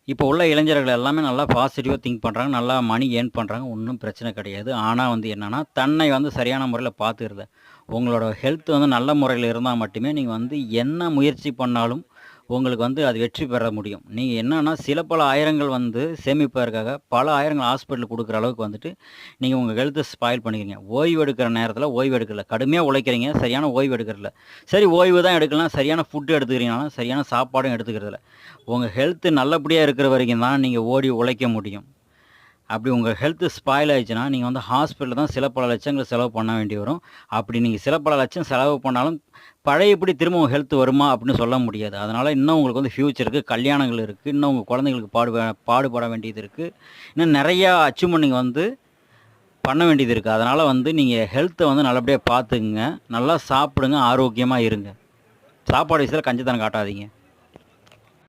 இப்போ உள்ள இளைஞர்கள் எல்லாமே நல்லா பாசிட்டிவா திங்க் பண்றாங்க. நல்லா மணி ஏர்ன் பண்றாங்க. ஒண்ணும் பிரச்சனை கிடையாது. ஆனா வந்து என்னன்னா, தன்னை வந்து சரியான முறையில பார்த்துக்கிறது. உங்களோட ஹெல்த் வந்து நல்ல முறையில இருந்தா மட்டுமே, நீங்க வந்து என்ன முயற்சி பண்ணாலும், உங்களுக்கு வந்து அது வெற்றி பெற முடியும். நீங்க என்னன்னா, சில பல ஆயிரங்கள் வந்து சேமிப்பதற்காக, பல ஆயிரங்கள் ஹாஸ்பிட்டலுக்கு குடுக்குற அளவுக்கு வந்துட்டு, நீங்க உங்க ஹெல்த்த ஸ்பாயில் பண்ணிக்கிறீங்க. ஓய்வு எடுக்கிற நேரத்தில ஓய்வு எடுக்கல. கடுமையா உழைக்கிறீங்க. சரியான ஓய்வு எடுக்கிறதில்ல. சரி ஓய்வு தான் எடுக்கலாம். சரியான ஃபுட் எடுத்துக்கிறீங்கனாலும், சரியான சாப்பாடும் எடுத்துக்கிறதில்ல. உங்க ஹெல்த் நல்லபடியா இருக்கிற வரைக்கும் தான் நீங்க ஓடி உழைக்க முடியும். அப்படி உங்க ஹெல்த் ஸ்பாயில் ஆயிடுச்சுன்னா, நீங்க வந்து ஹாஸ்பிட்டல்ல தான் சில பல லட்சங்கள் செலவு பண்ண வேண்டி வரும். அப்படி நீங்க சில பல லட்சம் செலவு பண்ணாலும், பழையபடி திரும்ப உங்க ஹெல்த் வருமா அப்படின்னு சொல்ல முடியாது. அதனால இன்னும் உங்களுக்கு வந்து ஃபியூச்சர் இருக்கு. கல்யாணங்கள் இருக்கு. இன்னும் உங்க குழந்தைகளுக்கு பாடுபட வேண்டியது இருக்கு. இன்னும் நெறையா அச்சீவ்மெண்ட் நீங்க வந்து பண்ண வேண்டியது இருக்கு. அதனால வந்து நீங்க ஹெல்த்த வந்து நல்லபடியா பார்த்துக்கங்க. நல்லா சாப்பிடுங்க. ஆரோக்கியமா இருங்க. சாப்பாடு விஷயத்துல கஞ்சத்தனம் காட்டாதீங்க.